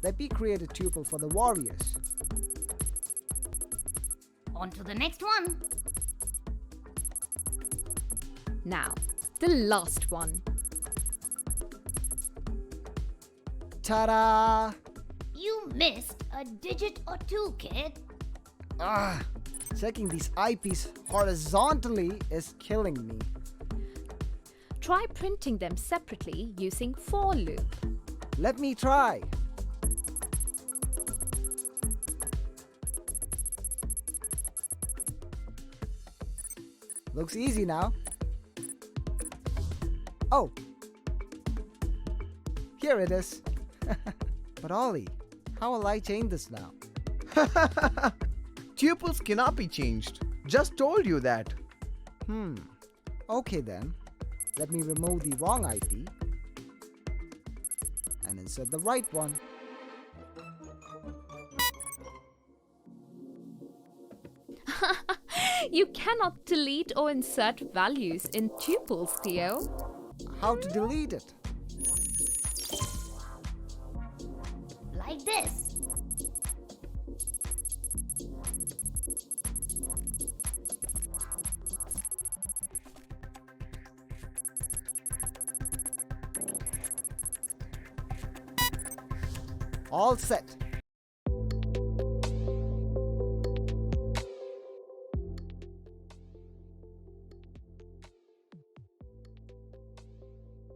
Let me create a tuple for the warriors. On to the next one. Now, the last one. Ta-da! You missed a digit or two, kid. Checking these eyepiece horizontally is killing me. Try printing them separately using for loop. Let me try. Looks easy now. Oh, here it is. But Ollie, how will I change this now? Tuples cannot be changed. Just told you that. Okay then. Let me remove the wrong IP and insert the right one. You cannot delete or insert values in tuples, Theo. How to delete it? Like this. All set.